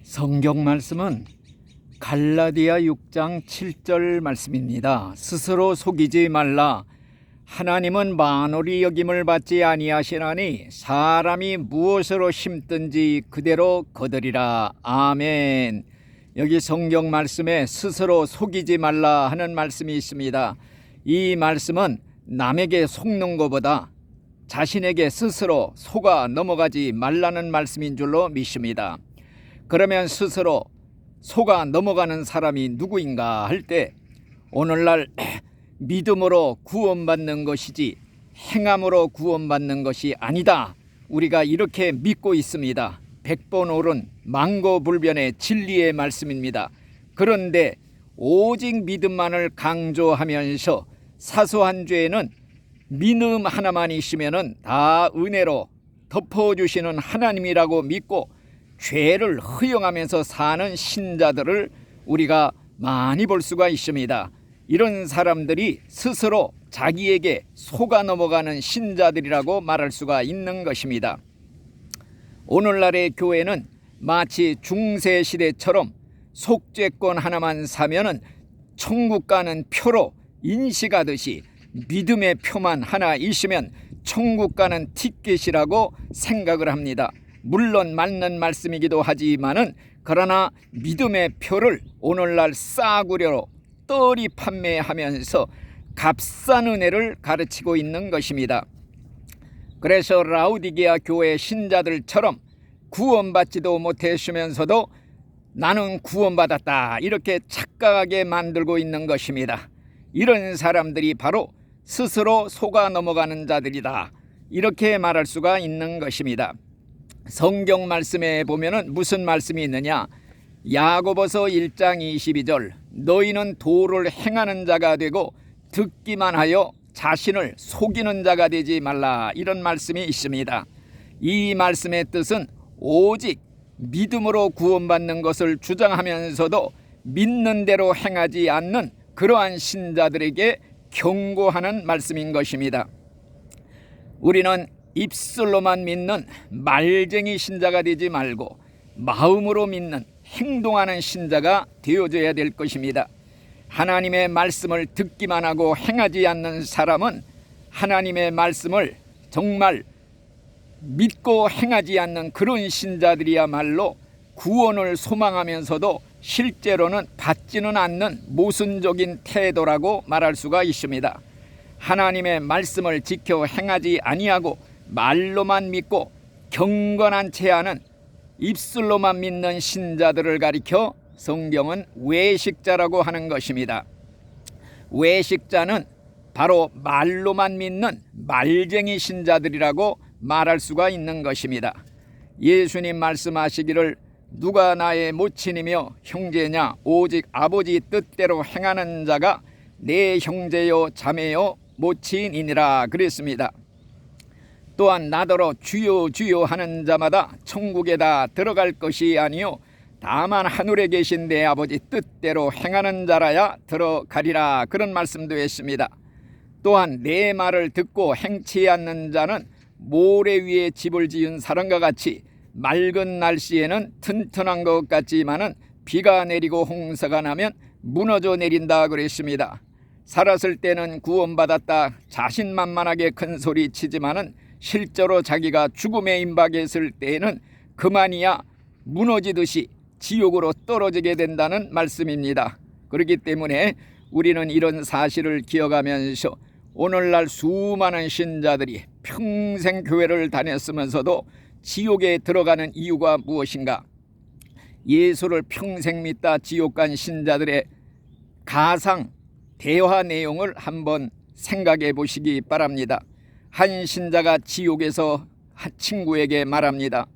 성경 말씀은 갈라디아 6장 7절 말씀입니다. 스스로 속이지 말라. 하나님은 만홀히 여김을 받지 아니하시나니 사람이 무엇으로 심든지 그대로 거두리라. 아멘. 여기 성경 말씀에 스스로 속이지 말라 하는 말씀이 있습니다. 이 말씀은 남에게 속는 것보다 자신에게 스스로 속아 넘어가지 말라는 말씀인 줄로 믿습니다. 그러면 스스로 속아 넘어가는 사람이 누구인가 할 때 오늘날 믿음으로 구원받는 것이지 행함으로 구원받는 것이 아니다. 우리가 이렇게 믿고 있습니다. 100번 옳은 만고불변의 진리의 말씀입니다. 그런데 오직 믿음만을 강조하면서 사소한 죄는 믿음 하나만 있으면 다 은혜로 덮어주시는 하나님이라고 믿고 죄를 허용하면서 사는 신자들을 우리가 많이 볼 수가 있습니다. 이런 사람들이 스스로 자기에게 속아 넘어가는 신자들이라고 말할 수가 있는 것입니다. 오늘날의 교회는 마치 중세시대처럼 속죄권 하나만 사면은 천국 가는 표로 인식하듯이 믿음의 표만 하나 있으면 천국 가는 티켓이라고 생각을 합니다. 물론 맞는 말씀이기도 하지만은 그러나 믿음의 표를 오늘날 싸구려로 떨이 판매하면서 값싼 은혜를 가르치고 있는 것입니다. 그래서 라우디게아 교회 신자들처럼 구원받지도 못했으면서도 나는 구원받았다 이렇게 착각하게 만들고 있는 것입니다. 이런 사람들이 바로 스스로 속아 넘어가는 자들이다 이렇게 말할 수가 있는 것입니다. 성경 말씀에 보면은 무슨 말씀이 있느냐? 야고보서 1장 22절 너희는 도를 행하는 자가 되고 듣기만 하여 자신을 속이는 자가 되지 말라 이런 말씀이 있습니다. 이 말씀의 뜻은 오직 믿음으로 구원받는 것을 주장하면서도 믿는 대로 행하지 않는 그러한 신자들에게 경고하는 말씀인 것입니다. 우리는 입술로만 믿는 말쟁이 신자가 되지 말고 마음으로 믿는 행동하는 신자가 되어져야 될 것입니다. 하나님의 말씀을 듣기만 하고 행하지 않는 사람은 하나님의 말씀을 정말 믿고 행하지 않는 그런 신자들이야말로 구원을 소망하면서도 실제로는 받지는 않는 모순적인 태도라고 말할 수가 있습니다. 하나님의 말씀을 지켜 행하지 아니하고 말로만 믿고 경건한 채 하는 입술로만 믿는 신자들을 가리켜 성경은 외식자라고 하는 것입니다. 외식자는 바로 말로만 믿는 말쟁이 신자들이라고 말할 수가 있는 것입니다. 예수님 말씀하시기를 누가 나의 모친이며 형제냐 오직 아버지 뜻대로 행하는 자가 내 형제요 자매요 모친이니라 그랬습니다. 또한 나더러 주여 주여 하는 자마다 천국에 다 들어갈 것이 아니요 다만 하늘에 계신 내 아버지 뜻대로 행하는 자라야 들어가리라 그런 말씀도 했습니다. 또한 내 말을 듣고 행치 않는 자는 모래 위에 집을 지은 사람과 같이 맑은 날씨에는 튼튼한 것 같지만은 비가 내리고 홍수가 나면 무너져 내린다 그랬습니다. 살았을 때는 구원받았다 자신만만하게 큰 소리 치지만은 실제로 자기가 죽음에 임박했을 때에는 그만이야 무너지듯이 지옥으로 떨어지게 된다는 말씀입니다. 그렇기 때문에 우리는 이런 사실을 기억하면서 오늘날 수많은 신자들이 평생 교회를 다녔으면서도 지옥에 들어가는 이유가 무엇인가? 예수를 평생 믿다 지옥 간 신자들의 가상 대화 내용을 한번 생각해 보시기 바랍니다. 한 신자가 지옥에서 한 친구에게 말합니다.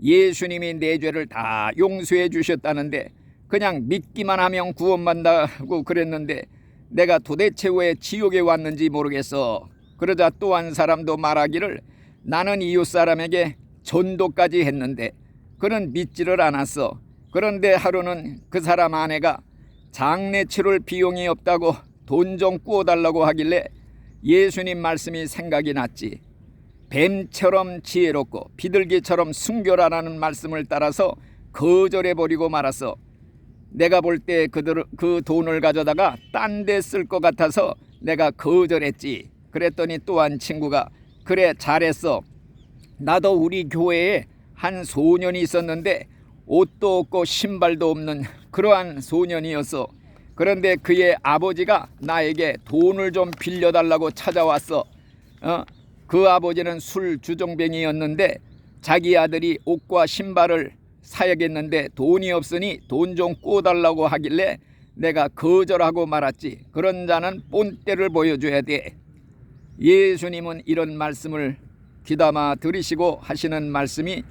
예수님이 내 죄를 다 용서해 주셨다는데 그냥 믿기만 하면 구원받는다고 그랬는데 내가 도대체 왜 지옥에 왔는지 모르겠어. 그러자 또 한 사람도 말하기를 나는 이웃 사람에게 전도까지 했는데 그는 믿지를 않았어. 그런데 하루는 그 사람 아내가 장례 치를 비용이 없다고 돈 좀 구워달라고 하길래 예수님 말씀이 생각이 났지. 뱀처럼 지혜롭고 비둘기처럼 순결하라는 말씀을 따라서 거절해버리고 말았어. 내가 볼 때 그 돈을 가져다가 딴 데 쓸 것 같아서 내가 거절했지. 그랬더니 또 한 친구가 그래 잘했어. 나도 우리 교회에 한 소년이 있었는데 옷도 없고 신발도 없는 그러한 소년이었어. 그런데 그의 아버지가 나에게 돈을 좀 빌려달라고 찾아왔어. 그 아버지는 술 주정뱅이였는데 자기 아들이 옷과 신발을 사야겠는데 돈이 없으니 돈 좀 꿔달라고 하길래 내가 거절하고 말았지. 그런 자는 본때를 보여줘야 돼. 예수님은 이런 말씀을 귀담아 들으시고 하시는 말씀이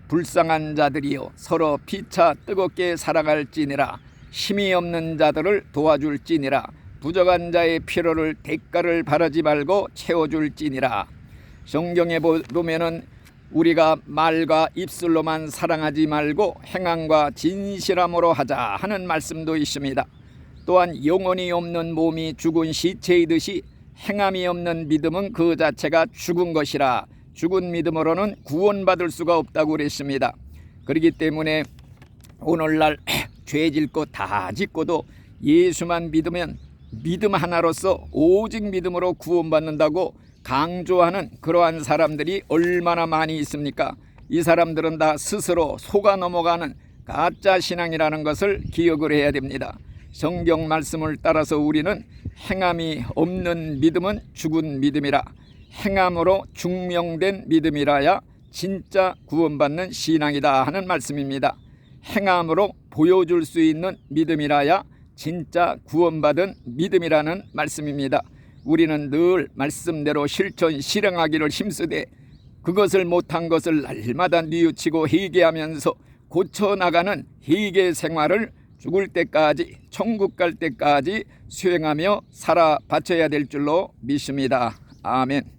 불쌍한 자들이요 서로 피차 뜨겁게 살아갈지니라. 힘이 없는 자들을 도와줄지니라. 부족한 자의 필요를 대가를 바라지 말고 채워줄지니라. 성경에 보면은 우리가 말과 입술로만 사랑하지 말고 행함과 진실함으로 하자 하는 말씀도 있습니다. 또한 영혼이 없는 몸이 죽은 시체이듯이 행함이 없는 믿음은 그 자체가 죽은 것이라. 죽은 믿음으로는 구원받을 수가 없다고 그랬습니다. 그렇기 때문에 오늘날 죄 질 거 다 짓고도 예수만 믿으면 믿음 하나로서 오직 믿음으로 구원받는다고 강조하는 그러한 사람들이 얼마나 많이 있습니까? 이 사람들은 다 스스로 속아 넘어가는 가짜 신앙이라는 것을 기억을 해야 됩니다. 성경 말씀을 따라서 우리는 행함이 없는 믿음은 죽은 믿음이라. 행함으로 증명된 믿음이라야 진짜 구원받는 신앙이다 하는 말씀입니다. 행함으로 보여줄 수 있는 믿음이라야 진짜 구원받은 믿음이라는 말씀입니다. 우리는 늘 말씀대로 실행하기를 힘쓰되 그것을 못한 것을 날마다 뉘우치고 회개하면서 고쳐나가는 회개 생활을 죽을 때까지 천국 갈 때까지 수행하며 살아 바쳐야 될 줄로 믿습니다. 아멘.